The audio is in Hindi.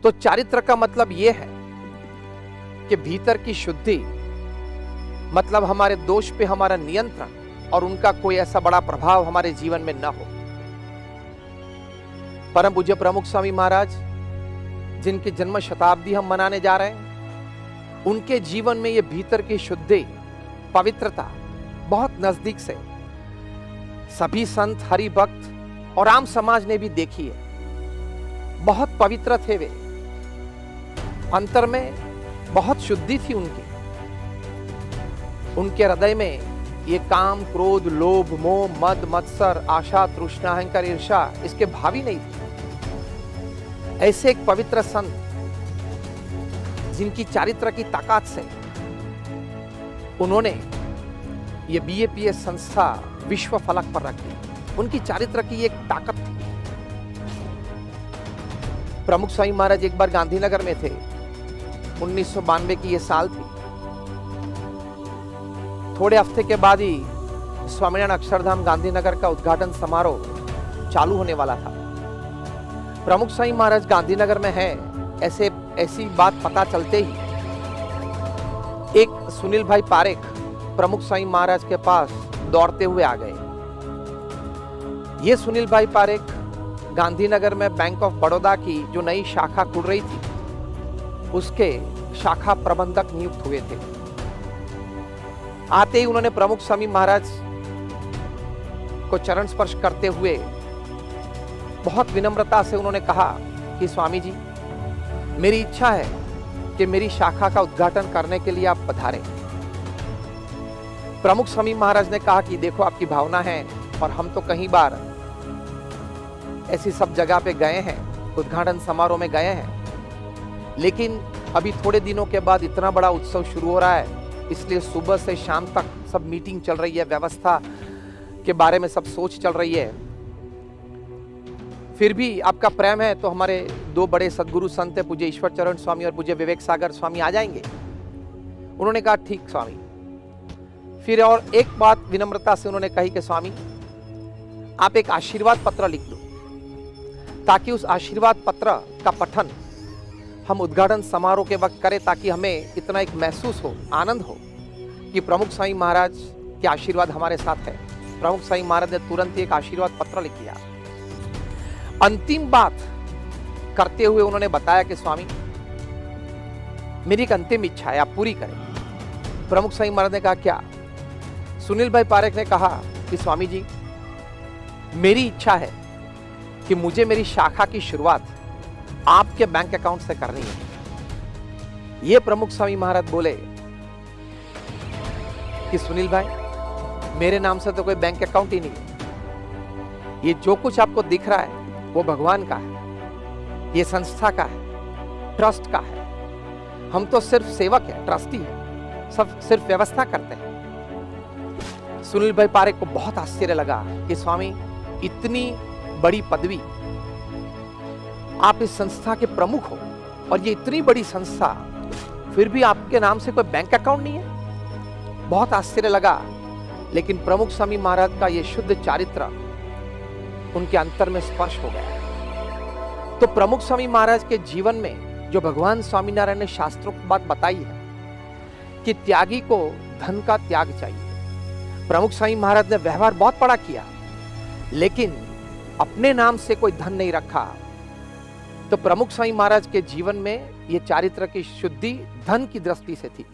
तो चारित्र का मतलब यह है कि भीतर की शुद्धि, मतलब हमारे दोष पे हमारा नियंत्रण और उनका कोई ऐसा बड़ा प्रभाव हमारे जीवन में न हो। परम पूज्य प्रमुख स्वामी महाराज, जिनकी जन्म शताब्दी हम मनाने जा रहे हैं, उनके जीवन में ये भीतर की शुद्धि, पवित्रता बहुत नजदीक से सभी संत, हरि भक्त और आम समाज ने भी देखी है। बहुत पवित्र थे वे, अंतर में बहुत शुद्धि थी उनके हृदय में ये काम, क्रोध, लोभ, मोह, मद, मत्सर, आशा, तृष्णा, अहंकार, ईर्ष्या इसके भावी नहीं थे। ऐसे एक पवित्र संत जिनकी चारित्र की ताकत से उन्होंने ये बीएपीएस संस्था विश्व फलक पर रखी, उनकी चारित्र की एक ताकत थी। प्रमुख स्वामी महाराज एक बार गांधीनगर में थे, 1992 की ये साल थी। थोड़े हफ्ते के बाद ही स्वामीनारायण अक्षरधाम गांधीनगर का उद्घाटन समारोह चालू होने वाला था। प्रमुख स्वामी महाराज गांधीनगर में हैं, ऐसी बात पता चलते ही एक सुनील भाई पारेख प्रमुख स्वामी महाराज के पास दौड़ते हुए आ गए। ये सुनील भाई पारेख गांधीनगर में बैंक ऑफ बड़ौदा की जो नई शाखा खुल रही थी, उसके शाखा प्रबंधक नियुक्त हुए थे। आते ही उन्होंने प्रमुख स्वामी महाराज को चरण स्पर्श करते हुए बहुत विनम्रता से उन्होंने कहा कि स्वामी जी, मेरी इच्छा है कि मेरी शाखा का उद्घाटन करने के लिए आप पधारें। प्रमुख स्वामी महाराज ने कहा कि देखो, आपकी भावना है और हम तो कई बार ऐसी सब जगह पे गए हैं, उद्घाटन समारोह में गए हैं, लेकिन अभी थोड़े दिनों के बाद इतना बड़ा उत्सव शुरू हो रहा है, इसलिए सुबह से शाम तक सब मीटिंग चल रही है, व्यवस्था के बारे में सब सोच चल रही है। फिर भी आपका प्रेम है तो हमारे दो बड़े सदगुरु संत है, पूज्य ईश्वर चरण स्वामी और पूज्य विवेक सागर स्वामी आ जाएंगे। उन्होंने कहा ठीक स्वामी। फिर और एक बात विनम्रता से उन्होंने कही कि स्वामी, आप एक आशीर्वाद पत्र लिख दो, ताकि उस आशीर्वाद पत्र का पठन हम उद्घाटन समारोह के वक्त करें, ताकि हमें इतना एक महसूस हो, आनंद हो कि प्रमुख स्वामी महाराज के आशीर्वाद हमारे साथ है। प्रमुख स्वामी महाराज ने तुरंत एक आशीर्वाद पत्र लिख दिया। अंतिम बात करते हुए उन्होंने बताया कि स्वामी, मेरी एक अंतिम इच्छा है, आप पूरी करें। प्रमुख स्वामी महाराज ने कहा क्या? सुनील भाई पारेख ने कहा कि स्वामी जी, मेरी इच्छा है कि मुझे मेरी शाखा की शुरुआत आपके बैंक अकाउंट से करनी है। ये प्रमुख स्वामी महाराज बोले कि सुनील भाई, मेरे नाम से तो कोई बैंक अकाउंट ही नहीं है। ये जो कुछ आपको दिख रहा है वो भगवान का है, ये संस्था का है, ट्रस्ट का है। हम तो सिर्फ सेवक है, ट्रस्टी है, सब सिर्फ व्यवस्था करते हैं। सुनील भाई पारेख को बहुत आश्चर्य लगा कि स्वामी, इतनी बड़ी पदवी, आप इस संस्था के प्रमुख हो और ये इतनी बड़ी संस्था, फिर भी आपके नाम से कोई बैंक अकाउंट नहीं है। बहुत आश्चर्य लगा, लेकिन प्रमुख स्वामी महाराज का ये शुद्ध चारित्र उनके अंतर में स्पर्श हो गया। तो प्रमुख स्वामी महाराज के जीवन में जो भगवान स्वामीनारायण ने शास्त्रोक्त बात बताई है कि त्यागी को धन का त्याग चाहिए। प्रमुख स्वामी महाराज ने व्यवहार बहुत बड़ा किया, लेकिन अपने नाम से कोई धन नहीं रखा। तो प्रमुख स्वामी महाराज के जीवन में यह चारित्र की शुद्धि धन की दृष्टि से थी।